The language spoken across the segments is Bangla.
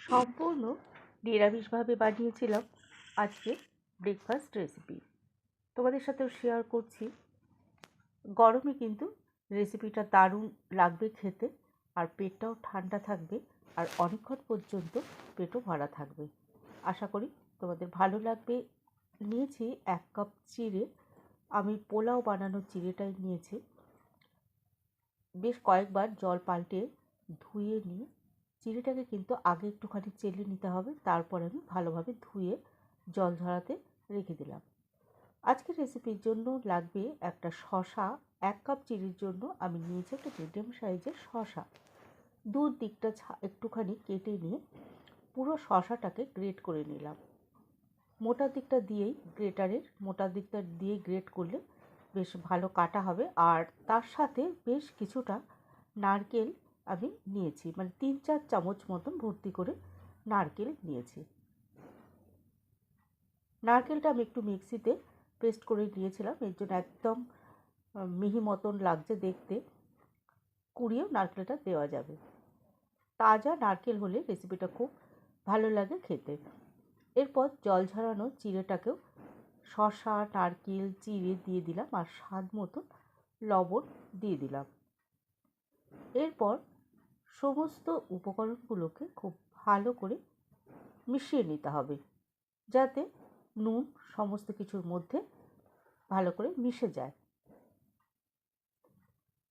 সম্পূর্ণ নিরামিষভাবে বানিয়েছিলাম আজকে ব্রেকফাস্ট রেসিপি। তোমাদের সাথেও শেয়ার করছি। গরমে কিন্তু রেসিপিটা দারুণ লাগবে খেতে, আর পেটটাও ঠান্ডা থাকবে, আর অনেকক্ষণ পর্যন্ত পেটও ভরা থাকবে। আশা করি তোমাদের ভালো লাগবে। নিয়েছি 1 কাপ চিড়ে। আমি পোলাও বানানোর চিড়েটাই নিয়েছি। বেশ কয়েকবার জল পাল্টে ধুয়ে নিয়ে চিড়েটাকে কিন্তু আগে একটুখানি চেলে নিতে হবে, তারপর আমি ভালোভাবে ধুয়ে জল ঝরাতে রেখে দিলাম। আজকের রেসিপির জন্য লাগবে একটা শসা। 1 কাপ চিড়ের জন্য আমি নিয়েছি একটা মিডিয়াম সাইজের শসা। দিকটা একটুখানি কেটে নিয়ে পুরো শসাটাকে গ্রেট করে নিলাম। মোটা দিকটা দিয়েই মোটা দিকটা দিয়ে গ্রেট করলে বেশ ভালো কাটা হবে। আর তার সাথে বেশ কিছুটা নারকেল আমি নিয়েছি, মানে 3-4 চামচ মতন ভর্তি করে নারকেল নিয়েছি। নারকেলটা আমি একটু মিক্সিতে পেস্ট করে নিয়েছিলাম, এর জন্য একদম মিহি মতন লাগছে দেখতে। কুড়িয়েও নারকেলটা দেওয়া যাবে। তাজা নারকেল হলে রেসিপিটা খুব ভালো লাগে খেতে। এরপর জল ঝরানো চিড়েটাকেও শসা, নারকেল, চিড়ে দিয়ে দিলাম, আর স্বাদ মতো লবণ দিয়ে দিলাম। এরপর সমস্ত উপকরণগুলোকে খুব ভালো করে মিশিয়ে নিতে হবে, যাতে নুন সমস্ত কিছুর মধ্যে ভালো করে মিশে যায়।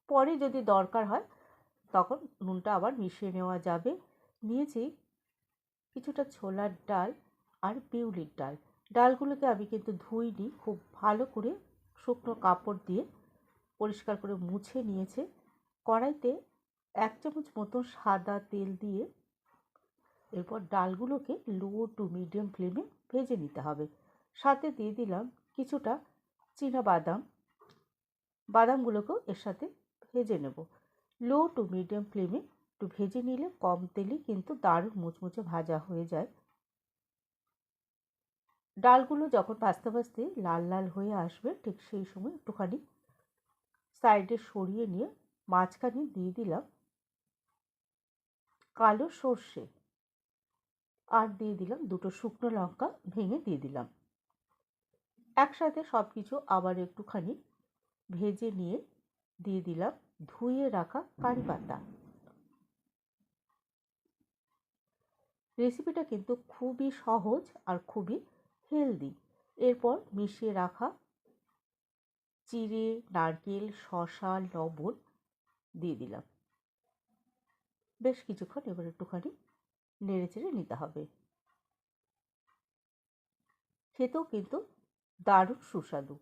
পরে যদি দরকার হয় তখন নুনটা আবার মিশিয়ে নেওয়া যাবে। নিয়েছি কিছুটা ছোলার ডাল আর বিউলির ডাল। ডালগুলোকে আমি কিন্তু ধুইনি, খুব ভালো করে শুকনো কাপড় দিয়ে পরিষ্কার করে মুছে নিয়েছে। কড়াইতে 1 চামচ মতো সাদা তেল দিয়ে এরপর ডালগুলোকে লো টু মিডিয়াম ফ্লেমে ভেজে নিতে হবে। সাথে দিয়ে দিলাম কিছুটা বাদাম। বাদামগুলোকেও এর সাথে ভেজে নেব। লো টু মিডিয়াম ফ্লেমে একটু ভেজে নিলে কম তেলে কিন্তু দারুণ মুচমুচে ভাজা হয়ে যায়। ডালগুলো যখন ভাজতে ভাজতে লাল লাল হয়ে আসবে, ঠিক সেই সময় একটুখানি সাইডে সরিয়ে নিয়ে মাঝখানে দিয়ে দিলাম কালো সর্ষে, আর দিয়ে দিলাম 2টো শুকনো লঙ্কা ভেঙে দিয়ে দিলাম। একসাথে সব কিছু আবার একটুখানি ভেজে নিয়ে দিয়ে দিলাম ধুয়ে রাখা কারি পাতা। রেসিপিটা কিন্তু খুবই সহজ আর খুবই হেলদি। এরপর মিশিয়ে রাখা চিড়ে, নারকেল, শসা, লবণ দিয়ে দিলাম। বেশ কিছুক্ষণ এবার একটুখানি নেড়েচেড়ে নিতে হবে। খেতেও কিন্তু দারুণ সুস্বাদু।